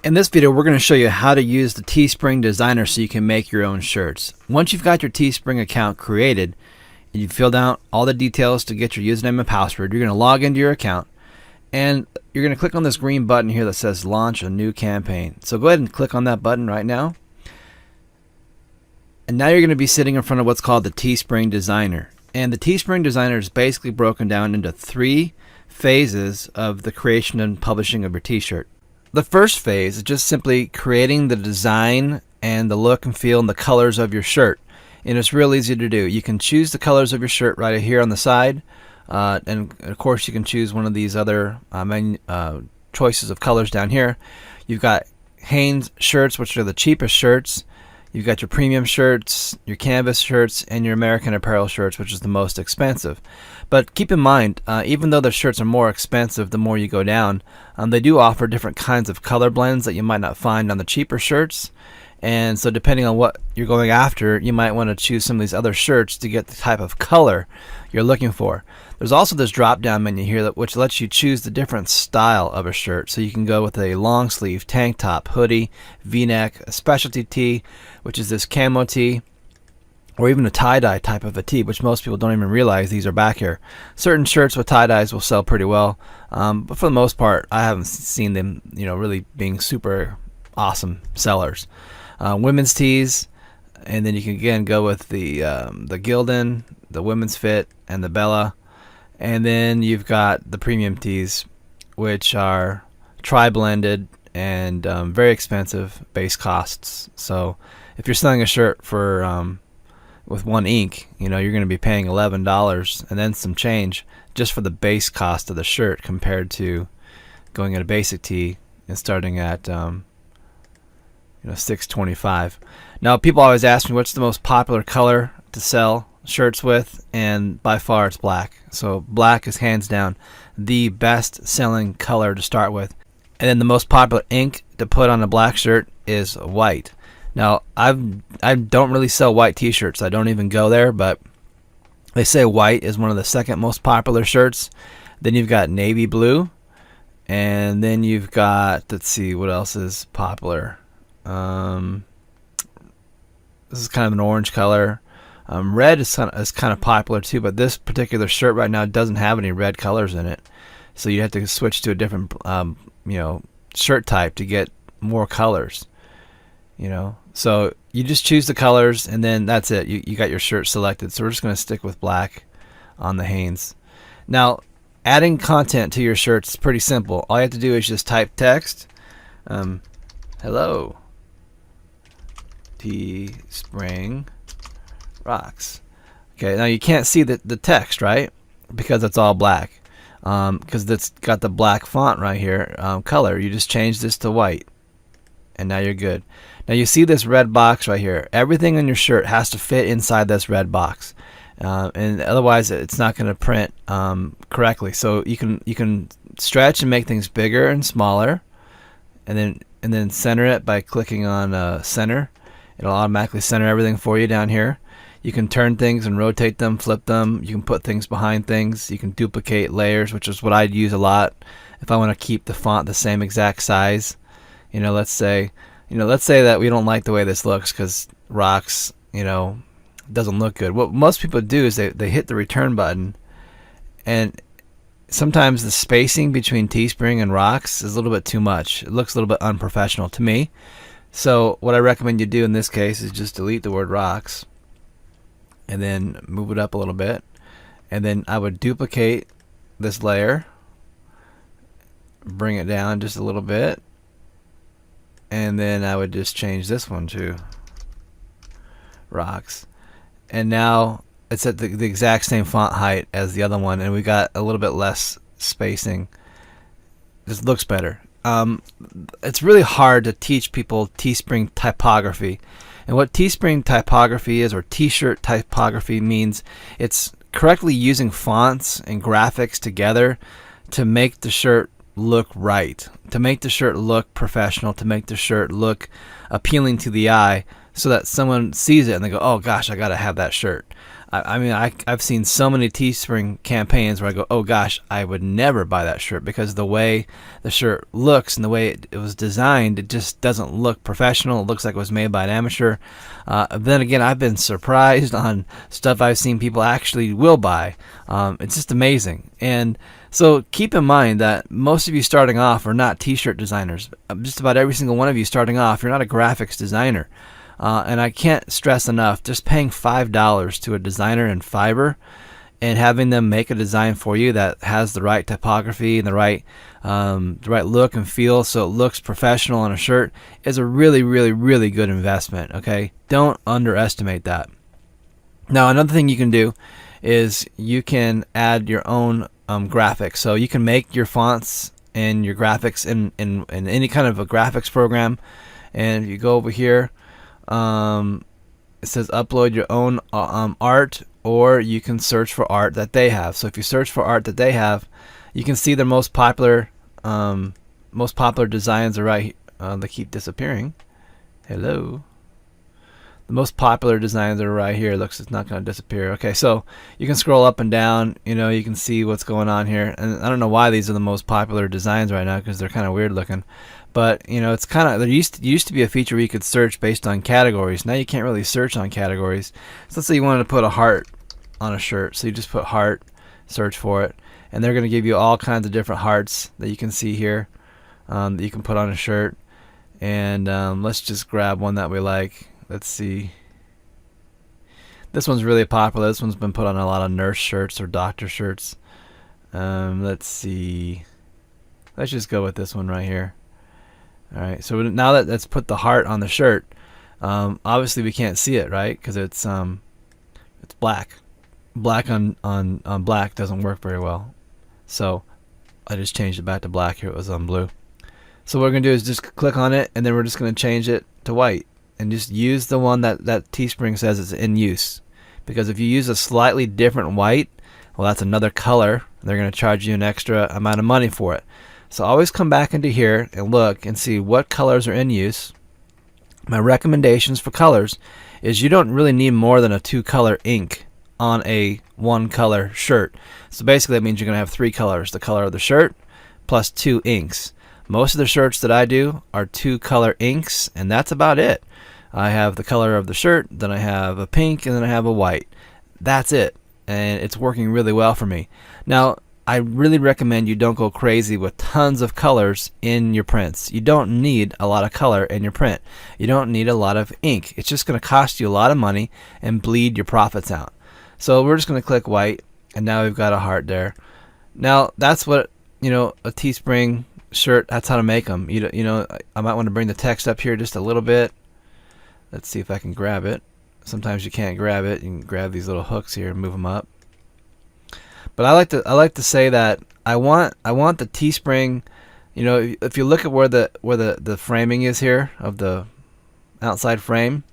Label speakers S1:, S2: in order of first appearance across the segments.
S1: In this video, we're going to show you how to use the Teespring designer so you can make your own shirts. Once you've got your Teespring account created and you've filled out all the details to get your username and password, you're going to log into your account and you're going to click on this green button here that says launch a new campaign. So go ahead and click on that button right now. And now you're going to be sitting in front of what's called the Teespring designer. And the Teespring designer is basically broken down into 3 phases of the creation and publishing of your t-shirt. The first phase is just simply creating the design and the look and feel and the colors of your shirt. And it's real easy to do. You can choose the colors of your shirt right here on the side. And of course you can choose one of these other choices of colors down here. You've got Hanes shirts, which are the cheapest shirts. You've got your premium shirts, your canvas shirts, and your American Apparel shirts, which is the most expensive. But keep in mind, even though the shirts are more expensive the more you go down, they do offer different kinds of color blends that you might not find on the cheaper shirts. And so depending on what you're going after, you might want to choose some of these other shirts to get the type of color you're looking for. There's also this drop down menu here which lets you choose the different style of a shirt. So you can go with a long sleeve, tank top, hoodie, v-neck, a specialty tee, which is this camo tee, or even a tie-dye type of a tee, which most people don't even realize these are back here. Certain shirts with tie-dyes will sell pretty well, but for the most part I haven't seen them really being super awesome sellers. Women's tees, and then you can again go with the Gildan, the women's fit, and the Bella. And then you've got the premium tees, which are tri-blended and very expensive base costs. So if you're selling a shirt for with one ink, you're going to be paying $11 and then some change just for the base cost of the shirt, compared to going at a basic tee and starting at $6.25. Now people always ask me what's the most popular color to sell shirts with, and by far it's black. So black is hands down the best selling color to start with. And then the most popular ink to put on a black shirt is white. Now I don't really sell white t-shirts. I don't even go there, but they say white is one of the second most popular shirts. Then you've got navy blue, and then you've got, let's see what else is popular. This is kind of an orange color. Red is kind of popular too, but this particular shirt right now doesn't have any red colors in it, so you have to switch to a different shirt type to get more colors. So you just choose the colors and then that's it. You got your shirt selected. So we're just going to stick with black on the Hanes. Now adding content to your shirts is pretty simple. All you have to do is just type text. Hello, Teespring rocks. Okay, now you can't see the text, right? Because it's all black. Because it's got the black font right here, color. You just change this to white, and now you're good. Now you see this red box right here. Everything on your shirt has to fit inside this red box, and otherwise it's not going to print correctly. So you can stretch and make things bigger and smaller, and then center it by clicking on center. It'll automatically center everything for you down here. You can turn things and rotate them, flip them. You can put things behind things. You can duplicate layers, which is what I'd use a lot if I want to keep the font the same exact size. Let's say that we don't like the way this looks because rocks, doesn't look good. What most people do is they hit the return button, and sometimes the spacing between Teespring and rocks is a little bit too much. It looks a little bit unprofessional to me. So what I recommend you do in this case is just delete the word rocks and then move it up a little bit, and then I would duplicate this layer, bring it down just a little bit, and then I would just change this one to rocks, and now it's at the exact same font height as the other one, and we got a little bit less spacing. This looks better. It's really hard to teach people Teespring typography. And what Teespring typography is, or t-shirt typography, means it's correctly using fonts and graphics together to make the shirt look right, to make the shirt look professional, to make the shirt look appealing to the eye, so that someone sees it and they go, oh gosh, I gotta have that shirt. I mean, I've seen so many Teespring campaigns where I go, oh gosh, I would never buy that shirt, because the way the shirt looks and the way it was designed, it just doesn't look professional. It looks like it was made by an amateur. Then again, I've been surprised on stuff I've seen people actually will buy. It's just amazing. And so keep in mind that most of you starting off are not t-shirt designers. Just about every single one of you starting off, you're not a graphics designer. And I can't stress enough, just paying $5 to a designer in Fiverr and having them make a design for you that has the right typography and the right look and feel, so it looks professional on a shirt, is a really, really, really good investment. Okay, don't underestimate that. Now, another thing you can do is you can add your own graphics. So you can make your fonts and your graphics in any kind of a graphics program. And if you go over here, it says upload your own art, or you can search for art that they have. So if you search for art that they have, you can see their most popular designs are right. They keep disappearing. Hello. The most popular designs are right here. Looks, it's not going to disappear. Okay, so you can scroll up and down. You know, you can see what's going on here. And I don't know why these are the most popular designs right now, because they're kind of weird looking. But you know, it's kind of, there used to be a feature where you could search based on categories. Now you can't really search on categories. So let's say you wanted to put a heart on a shirt. So you just put heart, search for it, and they're going to give you all kinds of different hearts that you can see here, that you can put on a shirt. And let's just grab one that we like. Let's see. This one's really popular. This one's been put on a lot of nurse shirts or doctor shirts. Let's see. Let's just go with this one right here. Alright, so now that that's put the heart on the shirt, obviously we can't see it, right? Because it's black. Black on black doesn't work very well. So I just changed it back to black here. It was on blue. So what we're going to do is just click on it, and then we're just going to change it to white. And just use the one that Teespring says is in use. Because if you use a slightly different white, well, that's another color. They're going to charge you an extra amount of money for it. So always come back into here and look and see what colors are in use. My recommendations for colors is you don't really need more than a 2-color ink on a 1-color shirt. So basically that means you're going to have 3 colors. The color of the shirt plus 2 inks. Most of the shirts that I do are 2-color inks, and that's about it. I have the color of the shirt, then I have a pink, and then I have a white. That's it, and it's working really well for me. Now, I really recommend you don't go crazy with tons of colors in your prints. You don't need a lot of color in your print. You don't need a lot of ink. It's just going to cost you a lot of money and bleed your profits out. So we're just going to click white, and now we've got a heart there. Now, that's what, you know, a Teespring shirt, that's how to make them. You know, I might want to bring the text up here just a little bit. Let's see if I can grab it. Sometimes you can't grab it. You can grab these little hooks here and move them up. But I like to say that I want the Teespring, you know, if you look at where the framing is here of the outside frame,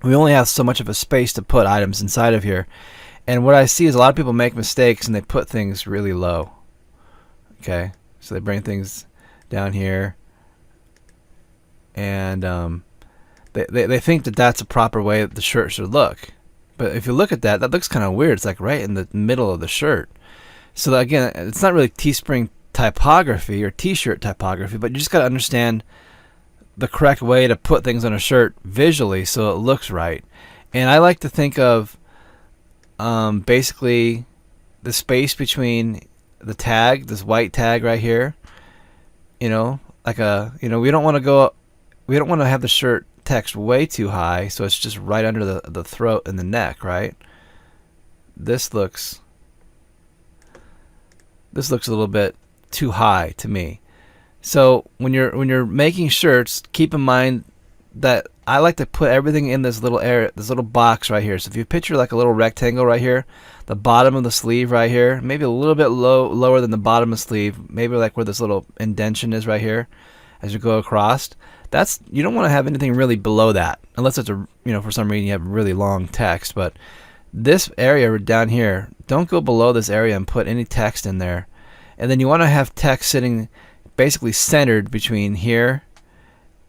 S1: we only have so much of a space to put items inside of here. And what I see is a lot of people make mistakes and they put things really low. Okay, so they bring things down here, and they think that that's a proper way that the shirt should look. But if you look at that, that looks kind of weird. It's like right in the middle of the shirt. So that, again, it's not really Teespring typography or t-shirt typography, but you just got to understand the correct way to put things on a shirt visually so it looks right. And I like to think of basically the space between the tag, this white tag right here, you know, like we don't want to have the shirt text way too high, so it's just right under the throat and the neck, right? This looks a little bit too high to me. So when you're making shirts, keep in mind that I like to put everything in this little area, this little box right here. So if you picture like a little rectangle right here, the bottom of the sleeve right here, maybe a little bit lower than the bottom of the sleeve, maybe like where this little indentation is right here as you go across. That's, you don't want to have anything really below that, unless it's for some reason you have really long text. But this area down here, don't go below this area and put any text in there. And then you want to have text sitting basically centered between here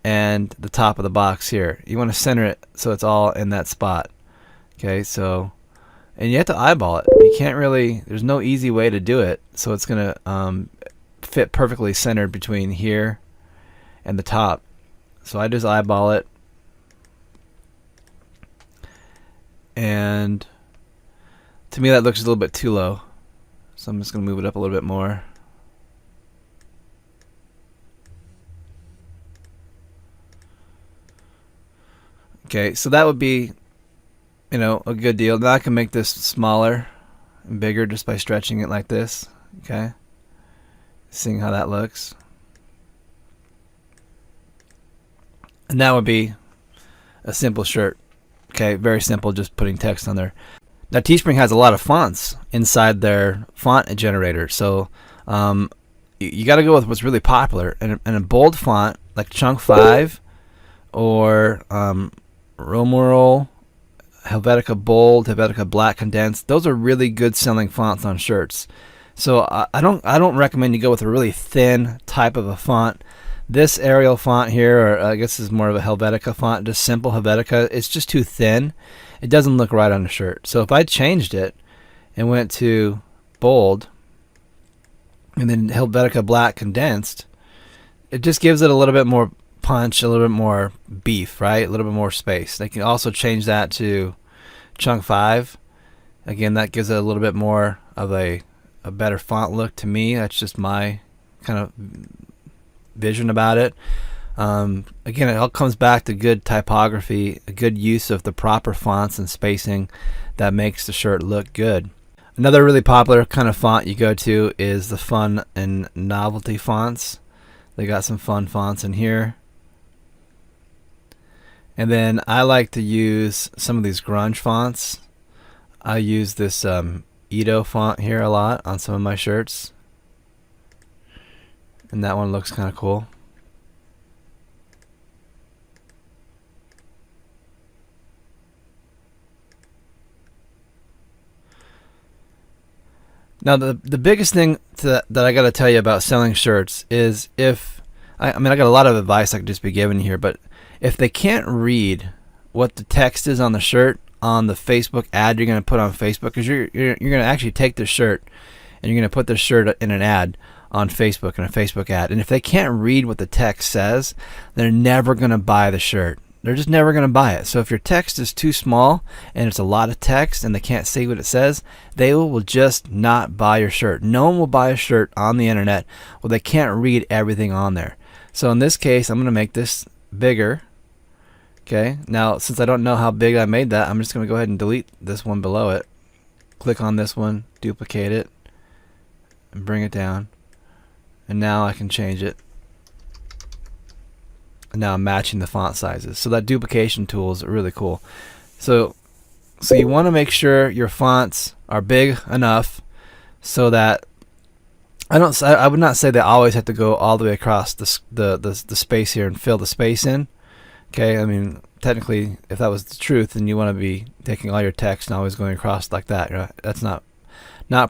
S1: and the top of the box here. You want to center it so it's all in that spot. Okay, so and you have to eyeball it. You can't really, there's no easy way to do it, so it's going to fit perfectly centered between here and the top. So I just eyeball it, and to me that looks a little bit too low, so I'm just going to move it up a little bit more. Okay, so that would be, you know, a good deal. Now I can make this smaller and bigger just by stretching it like this. Okay, seeing how that looks. And that would be a simple shirt. Okay, very simple, just putting text on there. Now Teespring has a lot of fonts inside their font generator, so you got to go with what's really popular. And a bold font like Chunk 5 or Romural, Helvetica Bold, Helvetica Black Condensed, those are really good selling fonts on shirts. So I don't recommend you go with a really thin type of a font. This Arial font here, or I guess is more of a Helvetica font, just simple Helvetica, it's just too thin. It doesn't look right on a shirt. So if I changed it and went to bold and then Helvetica Black Condensed, it just gives it a little bit more punch, a little bit more beef, right? A little bit more space. They can also change that to Chunk 5. Again, that gives it a little bit more of a better font look to me. That's just my kind of vision about it. Again, it all comes back to good typography, a good use of the proper fonts and spacing that makes the shirt look good. Another really popular kind of font you go to is the fun and novelty fonts. They got some fun fonts in here. And then I like to use some of these grunge fonts. I use this Edo font here a lot on some of my shirts. And that one looks kind of cool. Now the biggest thing that I got to tell you about selling shirts is if I got a lot of advice I could just be giving here, but if they can't read what the text is on the shirt on the Facebook ad you're going to put on Facebook, because you're going to actually take this shirt and you're going to put this shirt in an ad on Facebook, in a Facebook ad, and if they can't read what the text says, they're never going to buy the shirt. They're just never going to buy it. So if your text is too small and it's a lot of text and they can't see what it says, they will just not buy your shirt. No one will buy a shirt on the internet where they can't read everything on there. So in this case, I'm going to make this bigger. Okay, now since I don't know how big I made that, I'm just going to go ahead and delete this one below it. Click on this one, duplicate it, and bring it down. And now I can change it. And now I'm matching the font sizes. So that duplication tool is really cool. So you want to make sure your fonts are big enough so that I would not say they always have to go all the way across the space here and fill the space in. Okay, I mean technically if that was the truth, then you want to be taking all your text and always going across like that. You know, that's not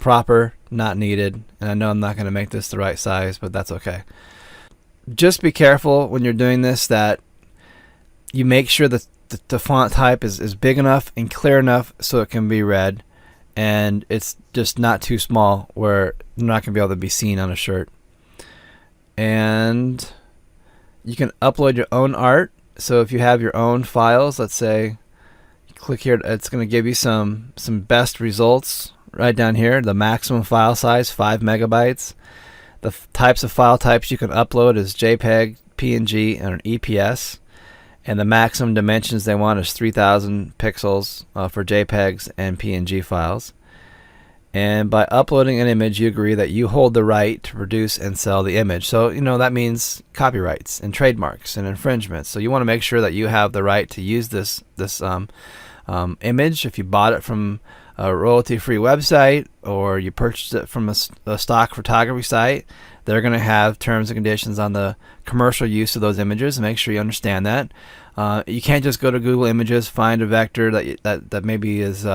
S1: proper, not needed, and I know I'm not going to make this the right size, but that's okay. Just be careful when you're doing this that you make sure that the font type is big enough and clear enough so it can be read, and it's just not too small where you're not going to be able to be seen on a shirt. And you can upload your own art. So if you have your own files, let's say, click here, it's going to give you some best results right down here. The maximum file size, 5 megabytes. The types of file types you can upload is JPEG, PNG, and an EPS. And the maximum dimensions they want is 3,000 pixels for JPEGs and PNG files. And by uploading an image, you agree that you hold the right to produce and sell the image. So, you know, that means copyrights and trademarks and infringements. So you want to make sure that you have the right to use this image. If you bought it from a royalty-free website or you purchased it from a stock photography site, they're going to have terms and conditions on the commercial use of those images, and make sure you understand that. You can't just go to Google Images, find a vector that maybe is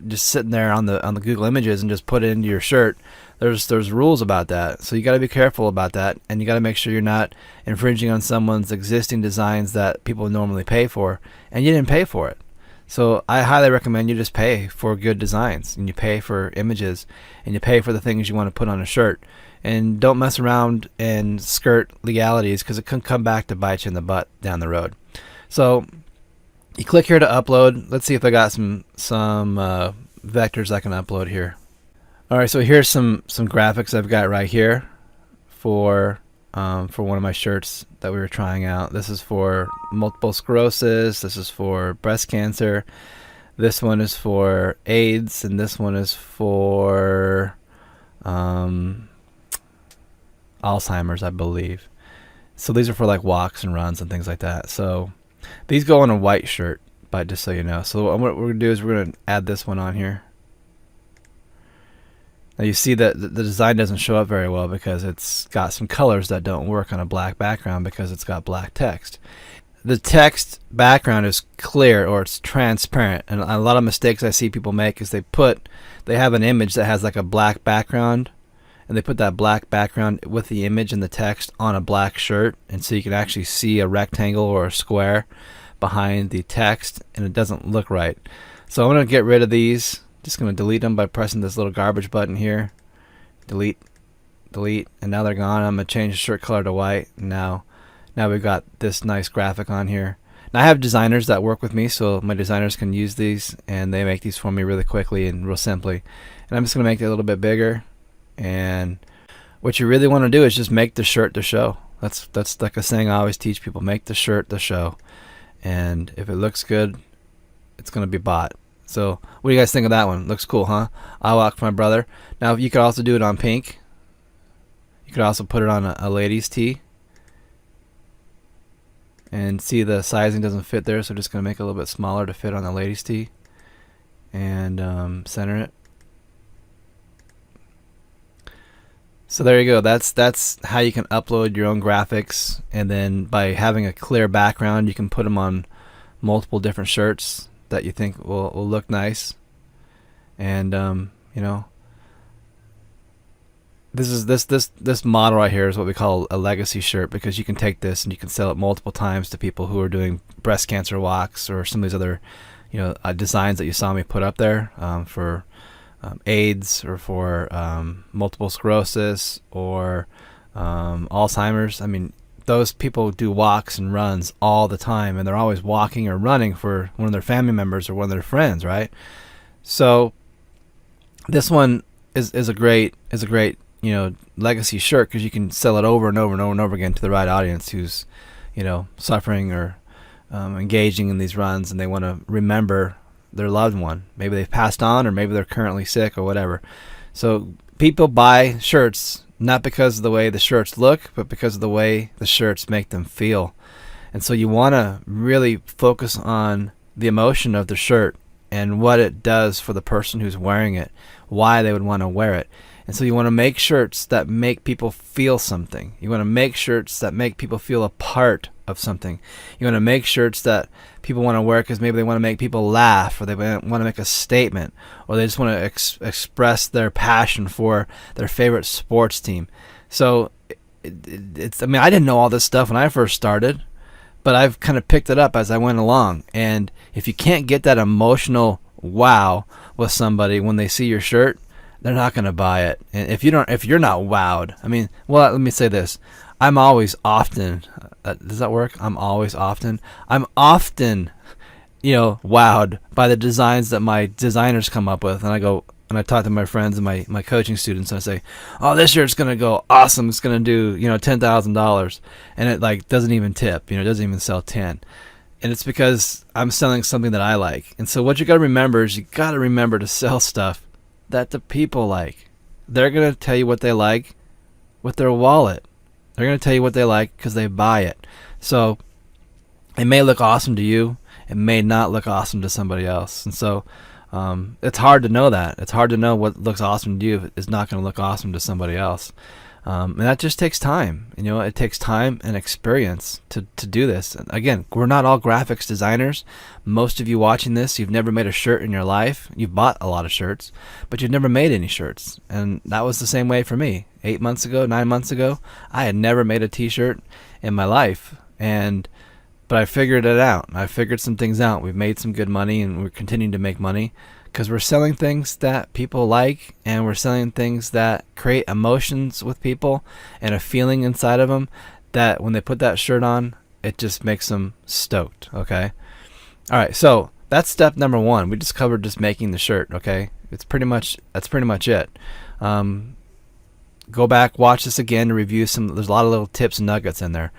S1: just sitting there on the Google Images and just put it into your shirt. There's rules about that, so you got to be careful about that, and you got to make sure you're not infringing on someone's existing designs that people normally pay for, and you didn't pay for it. So I highly recommend you just pay for good designs, and you pay for images, and you pay for the things you want to put on a shirt, and don't mess around and skirt legalities, because it can come back to bite you in the butt down the road. So you click here to upload. Let's see if I got some vectors I can upload here. All right, so here's some graphics I've got right here for one of my shirts that we were trying out. This is for multiple sclerosis. This is for breast cancer. This one is for AIDS, and this one is for Alzheimer's, I believe. So these are for like walks and runs and things like that. So these go on a white shirt, but just so you know. So what we're going to do is we're going to add this one on here. Now you see that the design doesn't show up very well because it's got some colors that don't work on a black background because it's got black text. The text background is clear, or it's transparent, and a lot of mistakes I see people make is they have an image that has like a black background, and they put that black background with the image and the text on a black shirt, and so you can actually see a rectangle or a square behind the text, and it doesn't look right. So I'm going to get rid of these. Just going to delete them by pressing this little garbage button here. Delete, and now they're gone. I'm going to change the shirt color to white. Now we've got this nice graphic on here. Now I have designers that work with me, so my designers can use these, and they make these for me really quickly and real simply. And I'm just going to make it a little bit bigger. And what you really want to do is just make the shirt the show. That's like a saying I always teach people: make the shirt the show. And if it looks good, it's going to be bought. So what do you guys think of that one? Looks cool, huh? I walk for my brother. Now you could also do it on pink. You could also put it on a lady's tee. And see, the sizing doesn't fit there, so I'm just going to make it a little bit smaller to fit on the lady's tee. And center it. So there you go. That's how you can upload your own graphics, and then by having a clear background, you can put them on multiple different shirts that you think will look nice. And you know, this model right here is what we call a legacy shirt, because you can take this and you can sell it multiple times to people who are doing breast cancer walks, or some of these other designs that you saw me put up there for AIDS, or for multiple sclerosis, or Alzheimer's. I mean, those people do walks and runs all the time, and they're always walking or running for one of their family members or one of their friends, right? So this one is a great legacy shirt, because you can sell it over and over and over and over again to the right audience who's suffering or engaging in these runs, and they want to remember their loved one. Maybe they've passed on, or maybe they're currently sick, or whatever. So people buy shirts not because of the way the shirts look, but because of the way the shirts make them feel. And so you want to really focus on the emotion of the shirt and what it does for the person who's wearing it, why they would want to wear it. And so you want to make shirts that make people feel something. You want to make shirts that make people feel a part of something. You want to make shirts that people want to wear because maybe they want to make people laugh, or they want to make a statement, or they just want to express their passion for their favorite sports team. So I mean, I didn't know all this stuff when I first started, but I've kind of picked it up as I went along. And if you can't get that emotional wow with somebody when they see your shirt, they're not going to buy it. And if you're not wowed, I mean, well, let me say this. I'm always often, does that work? I'm often wowed by the designs that my designers come up with. And I go, and I talk to my friends and my coaching students, and I say, oh, this shirt's going to go awesome. It's going to do, $10,000. And it like doesn't even tip, doesn't even sell 10. And it's because I'm selling something that I like. And so what you got to remember is you got to remember to sell stuff that the people like. They're going to tell you what they like with their wallet. They're going to tell you what they like because they buy it. So it may look awesome to you. It may not look awesome to somebody else. And so it's hard to know that. It's hard to know what looks awesome to you if it's not going to look awesome to somebody else. And that just takes time. It takes time and experience to do this. And again, we're not all graphics designers. Most of you watching this, you've never made a shirt in your life. You've bought a lot of shirts, but you've never made any shirts. And that was the same way for me. 8 months ago, 9 months ago, I had never made a t-shirt in my life. And But I figured it out. I figured some things out. We've made some good money, and we're continuing to make money because we're selling things that people like, and we're selling things that create emotions with people and a feeling inside of them that when they put that shirt on, it just makes them stoked. Okay. All right. So that's step number one. We just covered just making the shirt. Okay. That's pretty much it. Go back, watch this again to review some. There's a lot of little tips and nuggets in there.